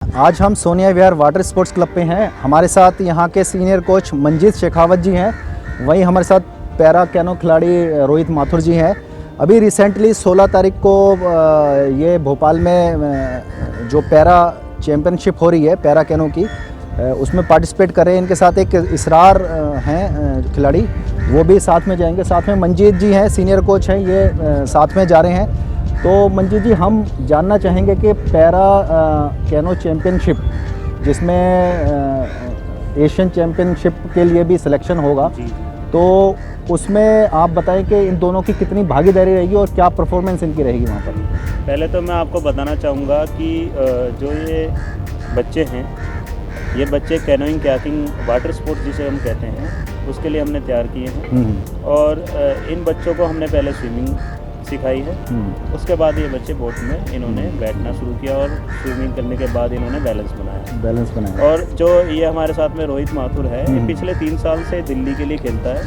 आज हम सोनिया विहार water sports club पे हैं। हमारे साथ यहाँ के सीनियर कोच मंजीत शेखावत जी हैं। वहीं हमारे साथ पैरा कैनो खिलाड़ी रोहित माथुर जी हैं। अभी रिसेंटली 16 तारीख को ये भोपाल में जो पैरा चैम्पियनशिप हो रही है पैरा कैनो की, उसमें पार्टिसिपेट कर रहे हैं। इनके साथ एक इसरार हैं खिलाड़ी, वो भी साथ में जाएंगे। साथ में मंजीत जी हैं, सीनियर कोच हैं, ये साथ में जा रहे हैं। तो मंजीत जी, हम जानना चाहेंगे कि पैरा कैनो चैम्पियनशिप, जिसमें एशियन चैम्पियनशिप के लिए भी सिलेक्शन होगा, तो उसमें आप बताएं कि इन दोनों की कितनी भागीदारी रहेगी और क्या परफॉर्मेंस इनकी रहेगी वहाँ पर। पहले तो मैं आपको बताना चाहूँगा कि जो ये बच्चे हैं, ये बच्चे कैनोइंग कयाकिंग वाटर स्पोर्ट्स जिसे हम कहते हैं, उसके लिए हमने तैयार किए हैं। और इन बच्चों को हमने पहले स्विमिंग सिखाई है। उसके बाद ये बच्चे बोट में इन्होंने बैठना शुरू किया और स्विमिंग करने के बाद इन्होंने बैलेंस बनाया। और जो ये हमारे साथ में रोहित माथुर है, ये पिछले 3 साल से दिल्ली के लिए खेलता है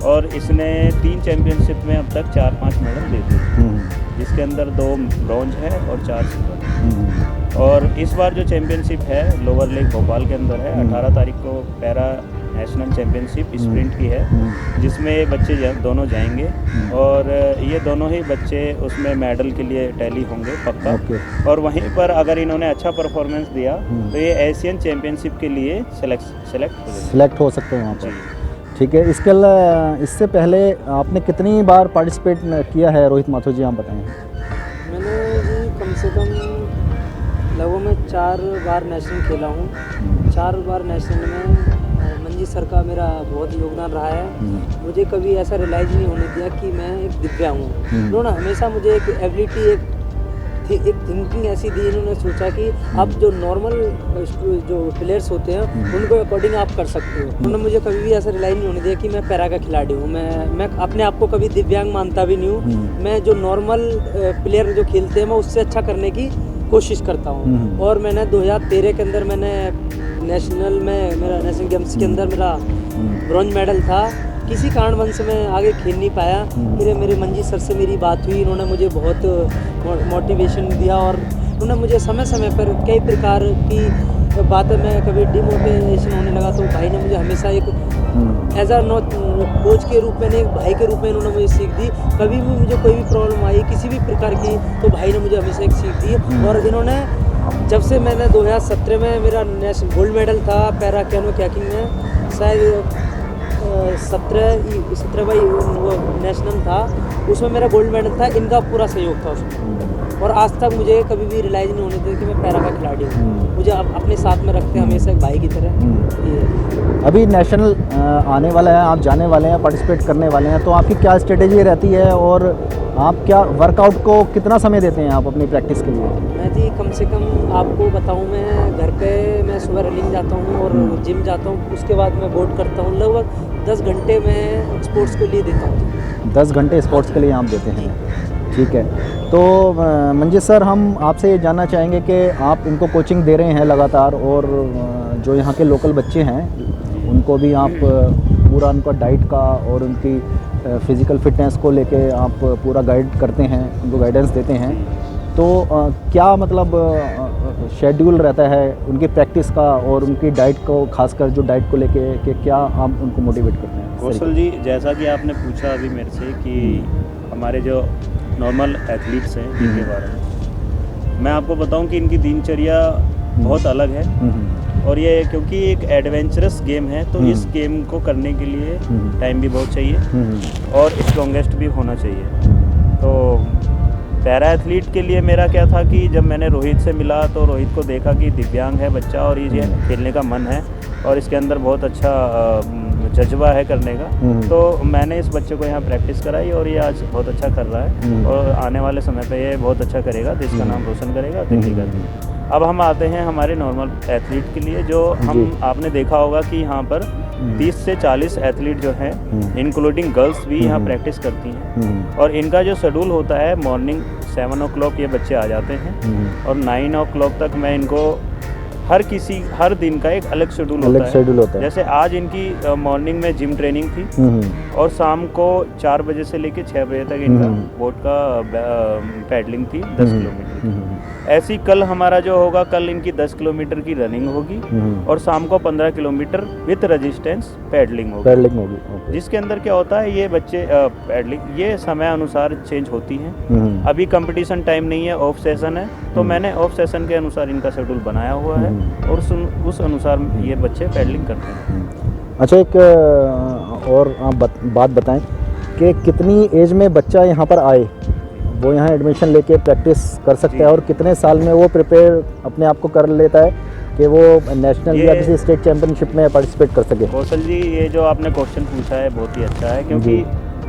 और इसने 3 चैम्पियनशिप में अब तक 4-5 मेडल ले दिए, जिसके अंदर 2 ब्रॉन्ज है और 4 सिल्वर। और इस बार जो चैम्पियनशिप है लोअर लेक भोपाल के अंदर है। 18 तारीख को पैरा नेशनल चैम्पियनशिप स्प्रिंट की है, जिसमें ये बच्चे दोनों जाएंगे और ये दोनों ही बच्चे उसमें मेडल के लिए टैली होंगे पक्का। और वहीं पर अगर इन्होंने अच्छा परफॉर्मेंस दिया तो ये एशियन चैम्पियनशिप के लिए सेलेक्ट हो सकते हैं वहाँ पर। ठीक है। इससे पहले आपने कितनी बार पार्टिसिपेट किया है रोहित माथुर जी, आप बताएं। मैंने जी कम से कम लगभग में 4 बार नेशनल खेला हूँ। 4 बार नेशनल में मंजीत सर का मेरा बहुत योगदान रहा है। मुझे कभी ऐसा रियलाइज़ नहीं होने दिया कि मैं एक दिव्यांग हूँ। उन्होंने हमेशा मुझे एक एबिलिटी, एक थिंकिंग ऐसी दी। इन्होंने सोचा कि अब जो नॉर्मल जो प्लेयर्स होते हैं उनको अकॉर्डिंग आप कर सकते हो। उन्होंने मुझे कभी भी ऐसा रियलाइज़ नहीं होने दिया कि मैं पैरा का खिलाड़ी हूँ। मैं अपने आप को कभी दिव्यांग मानता भी नहीं हूँ। मैं जो नॉर्मल प्लेयर जो खेलते हैं मैं उससे अच्छा करने की कोशिश करता हूँ। और मैंने 2013 के अंदर मैंने नेशनल में मेरा नेशनल गेम्स के अंदर मेरा ब्रॉन्ज मेडल था। किसी कारणवश मैं आगे खेल नहीं पाया। मेरे मंजीत सर से मेरी बात हुई, इन्होंने मुझे बहुत मोटिवेशन दिया और उन्होंने मुझे समय समय पर कई प्रकार की बातें में कभी डिमोटिवेशन होने लगा तो भाई ने मुझे हमेशा एक एज अ कोच के रूप में, एक भाई के रूप में इन्होंने मुझे सीख दी। कभी भी मुझे कोई भी प्रॉब्लम आई किसी भी प्रकार की तो भाई ने मुझे हमेशा एक सीख दी। और इन्होंने जब से मैंने 2017 में मेरा नेशनल गोल्ड मेडल था पैरा कैनो कयाकिंग में, शायद 17 बाई वो नेशनल था, उसमें मेरा गोल्ड मेडल था। इनका पूरा सहयोग था उसमें। और आज तक मुझे कभी भी रियलाइज़ नहीं होने दिया कि मैं पैरा का खिलाड़ी हूँ। मुझे अपने साथ में रखते हैं हमेशा एक भाई की तरह। अभी नेशनल आने वाला है, आप जाने वाले हैं, पार्टिसिपेट करने वाले हैं, तो आपकी क्या स्ट्रेटेजी रहती है और आप क्या वर्कआउट को कितना समय देते हैं आप अपनी प्रैक्टिस के लिए? मैं जी कम से कम आपको बताऊं, मैं घर पे मैं सुबह रनिंग जाता हूं और जिम जाता हूं, उसके बाद मैं बोट करता हूं। लगभग 10 घंटे मैं स्पोर्ट्स के लिए देता हूं। 10 घंटे स्पोर्ट्स के लिए आप देते हैं, ठीक है। तो मंजीत सर, हम आपसे ये जानना चाहेंगे कि आप इनको कोचिंग दे रहे हैं लगातार और जो यहाँ के लोकल बच्चे हैं उनको भी आप पूरा उनका डाइट का और उनकी फिज़िकल फिटनेस को लेके आप पूरा गाइड करते हैं, उनको गाइडेंस देते हैं। तो क्या मतलब शेड्यूल रहता है उनकी प्रैक्टिस का और उनकी डाइट को, खासकर जो डाइट को लेके कि क्या आप उनको मोटिवेट करते हैं? कौशल जी, जैसा कि आपने पूछा अभी मेरे से कि हमारे जो नॉर्मल एथलीट्स हैं इनके बारे में, मैं आपको बताऊं कि इनकी दिनचर्या बहुत अलग है। और ये क्योंकि एक एडवेंचरस गेम है तो इस गेम को करने के लिए टाइम भी बहुत चाहिए और स्ट्रॉन्गेस्ट भी होना चाहिए। तो पैरा एथलीट के लिए मेरा क्या था कि जब मैंने रोहित से मिला तो रोहित को देखा कि दिव्यांग है बच्चा और ये खेलने का मन है और इसके अंदर बहुत अच्छा जज्बा है करने का। तो मैंने इस बच्चे को यहाँ प्रैक्टिस कराई और ये आज बहुत अच्छा कर रहा है और आने वाले समय पे ये बहुत अच्छा करेगा, देश का नाम रोशन करेगा दिल्ली का। अब हम आते हैं हमारे नॉर्मल एथलीट के लिए, जो हम आपने देखा होगा कि यहाँ पर 30 से 40 एथलीट जो हैं इंक्लूडिंग गर्ल्स भी यहाँ प्रैक्टिस करती हैं। और इनका जो शेड्यूल होता है, मॉर्निंग 7 o'clock ये बच्चे आ जाते हैं और 9 o'clock तक मैं इनको हर दिन का एक अलग शेड्यूल होता है। जैसे आज इनकी मॉर्निंग में जिम ट्रेनिंग थी और शाम को 4 बजे से लेकर 6 बजे तक इनका बोट का पैडलिंग थी 10 किलोमीटर। ऐसी कल हमारा जो होगा, कल इनकी 10 किलोमीटर की रनिंग होगी और शाम को 15 किलोमीटर विथ रेजिस्टेंस पैडलिंग होगी। जिसके अंदर क्या होता है, ये बच्चे पैडलिंग ये समय अनुसार चेंज होती हैं। अभी कंपटीशन टाइम नहीं है, ऑफ सेशन है, तो मैंने ऑफ सेशन के अनुसार इनका शेड्यूल बनाया हुआ है और उस अनुसार ये बच्चे पैडलिंग करते हैं। अच्छा, एक और आप बात बताएं कि कितनी एज में बच्चा यहाँ पर आए, वो यहाँ एडमिशन लेके प्रैक्टिस कर सकता है और कितने साल में वो प्रिपेयर अपने आप को कर लेता है कि वो नेशनल या किसी स्टेट चैंपियनशिप में पार्टिसिपेट कर सके? कौशल जी, ये जो आपने क्वेश्चन पूछा है बहुत ही अच्छा है, क्योंकि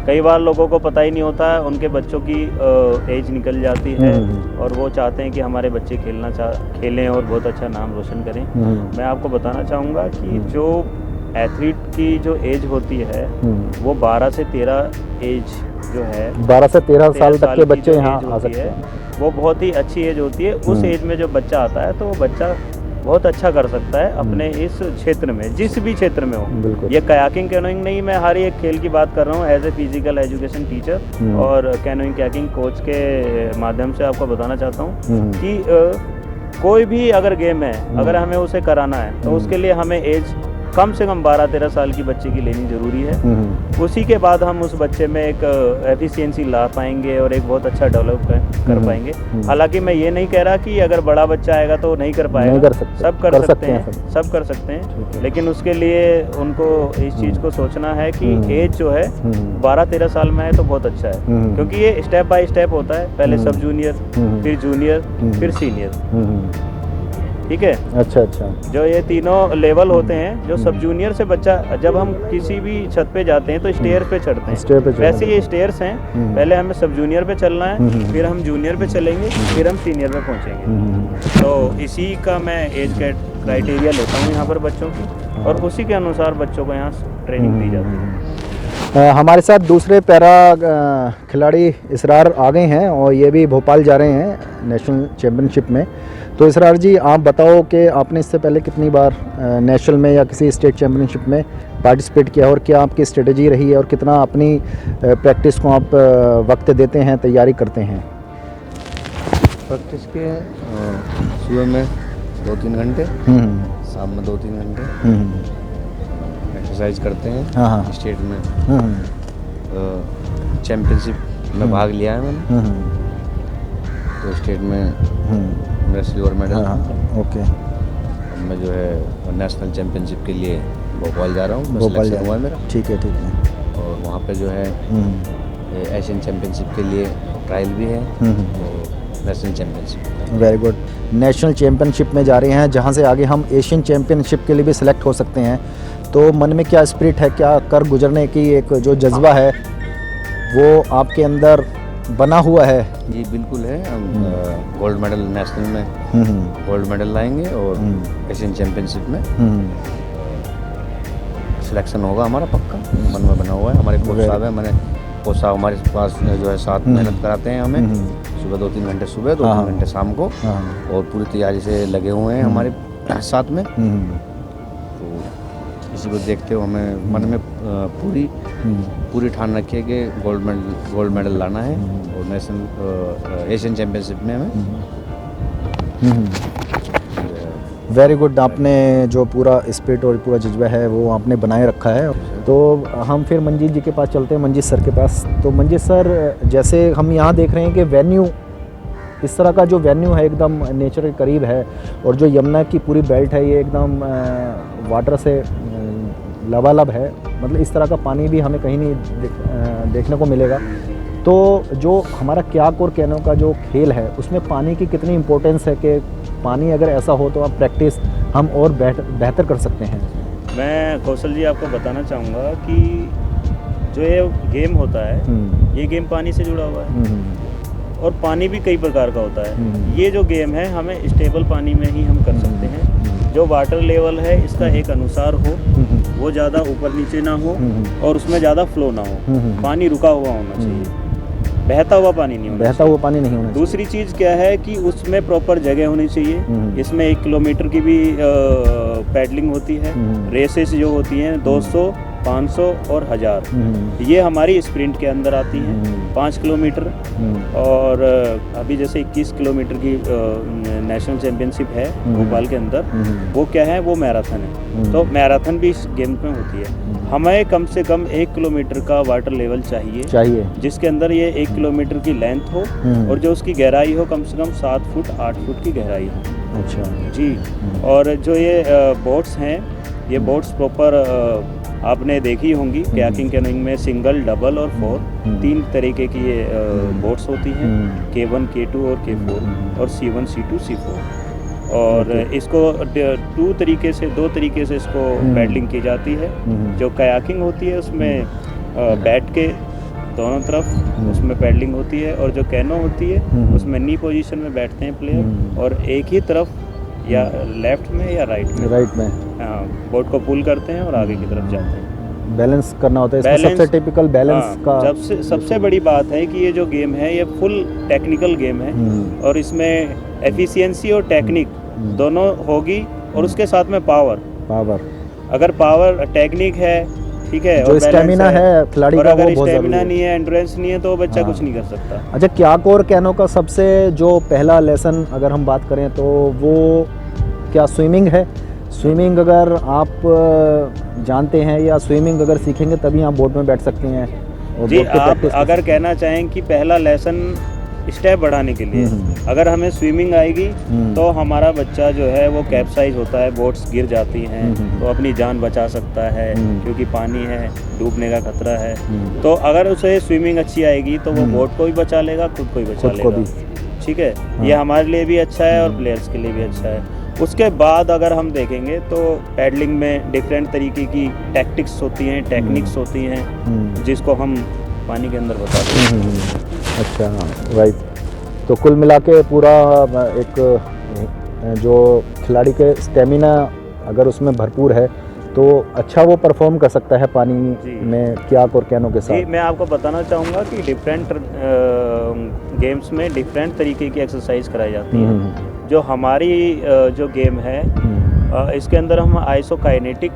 कई बार लोगों को पता ही नहीं होता है, उनके बच्चों की एज निकल जाती है और वो चाहते हैं कि हमारे बच्चे खेलें और बहुत अच्छा नाम रोशन करें। मैं आपको बताना चाहूँगा कि जो एथलीट की जो एज होती है वो 12 से 13 एज जो है, 12 से 13 साल तक के बच्चे यहाँ आ सकते हैं। वो बहुत ही अच्छी एज होती है। उस एज में जो बच्चा आता है तो वो बच्चा बहुत अच्छा कर सकता है अपने इस क्षेत्र में, जिस भी क्षेत्र में हो। ये कयाकिंग कैनोइंग नहीं, मैं हर एक खेल की बात कर रहा हूँ as a physical education teacher और कैनोइंग कयाकिंग कोच के माध्यम से आपको बताना चाहता हूँ कि कोई भी अगर गेम है, अगर हमें उसे कराना है तो उसके लिए हमें एज कम से कम 12-13 साल की बच्चे की लेनी ज़रूरी है। उसी के बाद हम उस बच्चे में एक एफिशिएंसी ला पाएंगे और एक बहुत अच्छा डेवलप कर पाएंगे। हालांकि मैं ये नहीं कह रहा कि अगर बड़ा बच्चा आएगा तो नहीं कर पाएगा, नहीं कर सकते। सब कर सकते हैं, सब कर सकते हैं, लेकिन उसके लिए उनको इस चीज़ को सोचना है कि एज जो है 12-13 साल में है तो बहुत अच्छा है, क्योंकि ये स्टेप बाय स्टेप होता है। पहले सब जूनियर, फिर जूनियर, फिर सीनियर। ठीक है। अच्छा अच्छा। जो ये तीनों लेवल होते हैं, जो सब जूनियर से बच्चा, जब हम किसी भी छत पे जाते हैं तो स्टेयर पे चढ़ते हैं, वैसे ये स्टेयर्स हैं। पहले हमें सब जूनियर पे चलना है, फिर हम जूनियर पे चलेंगे, फिर हम सीनियर पे पहुंचेंगे। तो इसी का मैं एज क्राइटेरिया लेता हूँ यहाँ पर बच्चों की, और उसी के अनुसार बच्चों को यहाँ ट्रेनिंग दी जाती है। हमारे साथ दूसरे पैरा खिलाड़ी इसरार आ गए हैं और ये भी भोपाल जा रहे हैं नेशनल चैम्पियनशिप में। तो इसरार जी, आप बताओ कि आपने इससे पहले कितनी बार नेशनल में या किसी स्टेट चैम्पियनशिप में पार्टिसिपेट किया और क्या आपकी स्ट्रेटजी रही है और कितना अपनी प्रैक्टिस को आप वक्त देते हैं, तैयारी करते हैं? प्रैक्टिस के सुबह में 2-3 घंटे, शाम में 2-3 घंटे एक्सरसाइज करते हैं। हाँ। स्टेट में चैम्पियनशिप में भाग लिया है मैंने, तो स्टेट में मेरा सिल्वर मेडल। ओके। मैं जो है नेशनल चैम्पियनशिप के लिए भोपाल जा रहा हूँ, भोपाल जा हुआ है मेरा। ठीक है, ठीक है। और वहाँ पे जो है एशियन चैम्पियनशिप के लिए ट्रायल भी है, तो national championship. Very good. National championship में जा रहे हैं, जहाँ से आगे हम एशियन चैम्पियनशिप के लिए भी सिलेक्ट हो सकते हैं। तो मन में क्या स्पिरिट है, क्या कर गुजरने की एक जो जज्बा है वो आपके अंदर बना हुआ है? जी बिल्कुल है। हम गोल्ड मेडल नेशनल में गोल्ड मेडल लाएंगे और एशियन चैम्पियनशिप में सिलेक्शन होगा हमारा, पक्का मन में बना हुआ है। हमारे कोच साहब हैं, मैंने कोच साहब हमारे पास जो है साथ मेहनत कराते हैं हमें, सुबह 2-3 घंटे सुबह, 2-3 घंटे शाम को, और पूरी तैयारी से लगे हुए हैं हमारे साथ में। तो इसी को देखते हुए हमें मन में पूरी ठान रखी है कि गोल्ड मेडल लाना है और नेशनल एशियन चैम्पियनशिप में हमें। Very good. आपने जो पूरा स्पिरिट और पूरा जज्बा है वो आपने बनाए रखा है। तो हम फिर मंजीत जी के पास चलते हैं, मंजीत सर के पास। तो मंजीत सर, जैसे हम यहाँ देख रहे हैं कि वेन्यू, इस तरह का जो वेन्यू है एकदम नेचर के करीब है, और जो यमुना की पूरी बेल्ट है ये एकदम वाटर से लबालब है, मतलब इस तरह का पानी भी हमें कहीं नहीं देखने को मिलेगा। तो जो हमारा क्याक और कैनो का जो खेल है उसमें पानी की कितनी इम्पोर्टेंस है कि पानी अगर ऐसा हो तो आप प्रैक्टिस हम और बेहतर कर सकते हैं? मैं कौशल जी आपको बताना चाहूँगा कि जो ये गेम होता है, ये गेम पानी से जुड़ा हुआ है, और पानी भी कई प्रकार का होता है। ये जो गेम है हमें स्टेबल पानी में ही हम कर सकते हैं। जो वाटर लेवल है इसका एक अनुसार हो, वो ज़्यादा ऊपर नीचे ना हो और उसमें ज़्यादा फ्लो ना हो, पानी रुका हुआ होना चाहिए, बहता हुआ पानी नहीं होना, बहता हुआ पानी नहीं होना। दूसरी चीज़ क्या है कि उसमें प्रॉपर जगह होनी चाहिए। इसमें 1 किलोमीटर की भी पैडलिंग होती है। रेसेस जो होती हैं 200, 500 और 1000 ये हमारी स्प्रिंट के अंदर आती हैं। 5 किलोमीटर और अभी जैसे 21 किलोमीटर की नेशनल चैम्पियनशिप है भोपाल के अंदर, वो क्या है, वो मैराथन है। तो मैराथन भी इस गेम में होती है। हमें कम से कम 1 किलोमीटर का वाटर लेवल चाहिए जिसके अंदर ये 1 किलोमीटर की लेंथ हो और जो उसकी गहराई हो कम से कम 7 फुट 8 फुट की गहराई हो। अच्छा जी। और जो ये बोट्स हैं, ये बोट्स प्रॉपर आपने देखी होंगी कयाकिंग कैनोइंग में सिंगल, डबल और 4 3 तरीके की ये बोट्स होती हैं, K1 K2 और K4 और C1 C2 C4। और इसको 2 तरीके से इसको पैडलिंग की जाती है। जो कयाकिंग होती है उसमें बैठ के दोनों तरफ उसमें पैडलिंग होती है, और जो कैनो होती है उसमें नी पोजीशन में बैठते हैं प्लेयर और एक ही तरफ या लेफ्ट में या राइट में बोट को पुल करते हैं और आगे की तरफ जाते हैं। बैलेंस करना होता है इसमें। सबसे टिपिकल बैलेंस का सबसे बड़ी बात है कि ये जो गेम है ये फुल टेक्निकल गेम है और इसमें एफिशिएंसी और टेक्निक दोनों होगी और उसके साथ में पावर। अगर पावर टेक्निक है, ठीक है, जो स्टेमिना है खिलाड़ी का, वो बहुत स्टेमिना नहीं है, एंड्योरेंस नहीं है, तो बच्चा कुछ नहीं कर सकता। अच्छा, क्याक और कैनो का सबसे जो पहला लेसन अगर हम बात करें तो वो क्या स्विमिंग है? स्विमिंग अगर आप जानते हैं या स्विमिंग अगर सीखेंगे तभी आप बोट में बैठ सकते हैं। और जी, आप अगर कहना चाहें कि पहला लेसन स्टेप बढ़ाने के लिए अगर हमें स्विमिंग आएगी तो हमारा बच्चा जो है वो कैप्साइज होता है, बोट्स गिर जाती हैं तो अपनी जान बचा सकता है क्योंकि पानी है, डूबने का खतरा है। तो अगर उसे स्विमिंग अच्छी आएगी तो वो बोट को भी बचा लेगा, खुद को भी बचा लेगा। ठीक है, ये हमारे लिए भी अच्छा है और प्लेयर्स के लिए भी अच्छा है। उसके बाद अगर हम देखेंगे तो पैडलिंग में डिफरेंट तरीके की टैक्टिक्स होती हैं, टेक्निक्स होती हैं जिसको हम पानी के अंदर बताते हैं। अच्छा, राइट। तो कुल मिला के पूरा एक जो खिलाड़ी के स्टेमिना अगर उसमें भरपूर है तो अच्छा वो परफॉर्म कर सकता है पानी में क्याक और कैनो के साथ। जी, मैं आपको बताना चाहूँगा कि डिफरेंट गेम्स में डिफरेंट तरीके की एक्सरसाइज कराई जाती है। जो हमारी जो गेम है इसके अंदर हम आइसोकाइनेटिक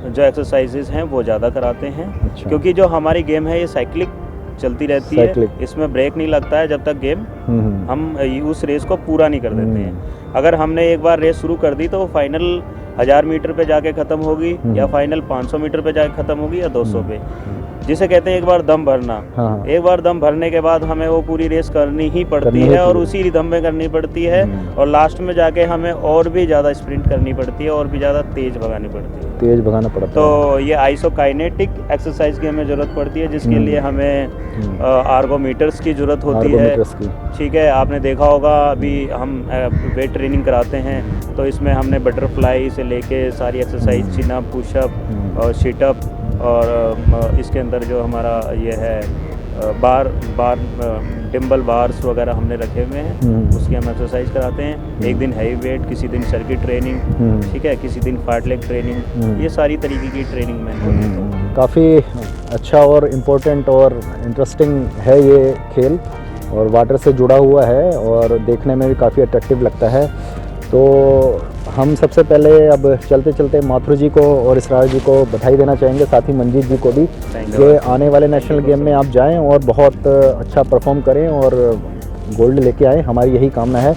जो एक्सरसाइजेज हैं वो ज़्यादा कराते हैं। अच्छा। क्योंकि जो हमारी गेम है ये साइक्लिक चलती रहती है, इसमें ब्रेक नहीं लगता है जब तक गेम हम उस रेस को पूरा नहीं कर देते हैं। अगर हमने एक बार रेस शुरू कर दी तो वो फाइनल 1000 मीटर पे जाके ख़त्म होगी या फाइनल 500 मीटर पे जाके ख़त्म होगी या 200 पे, जिसे कहते हैं एक बार दम भरना। एक बार दम भरने के बाद हमें वो पूरी रेस करनी ही पड़ती है और उसी रिदम में करनी पड़ती है और लास्ट में जाके हमें और भी ज़्यादा स्प्रिंट करनी पड़ती है और भी ज़्यादा तेज़ भगानी पड़ती है। तेज़ भगाना पड़ता है। तो ये आइसोकाइनेटिक एक्सरसाइज की हमें ज़रूरत पड़ती है जिसके लिए हमें आर्गोमीटर्स की ज़रूरत होती है। ठीक है, आपने देखा होगा अभी हम वेट ट्रेनिंग कराते हैं तो इसमें हमने बटरफ्लाई से लेके सारी एक्सरसाइज, चिन अप, पुशअप और सिटअप और इसके अंदर जो हमारा ये है बार डिम्बल बार्स वगैरह हमने रखे हुए हैं, उसकी हम एक्सरसाइज कराते हैं। एक दिन हैवी वेट, किसी दिन सर्किट ट्रेनिंग, ठीक है, किसी दिन फार्टलेग ट्रेनिंग, ये सारी तरीके की ट्रेनिंग मैं करता हूँ। काफ़ी अच्छा और इम्पोर्टेंट और इंटरेस्टिंग है ये खेल और वाटर से जुड़ा हुआ है और देखने में भी काफ़ी अट्रैक्टिव लगता है। तो हम सबसे पहले अब चलते चलते माथुर जी को और इसरार जी को बधाई देना चाहेंगे, साथ ही मंजीत जी को भी, कि आने वाले नेशनल गेम में आप जाएं और बहुत अच्छा परफॉर्म करें और गोल्ड लेके आएं, हमारी यही कामना है।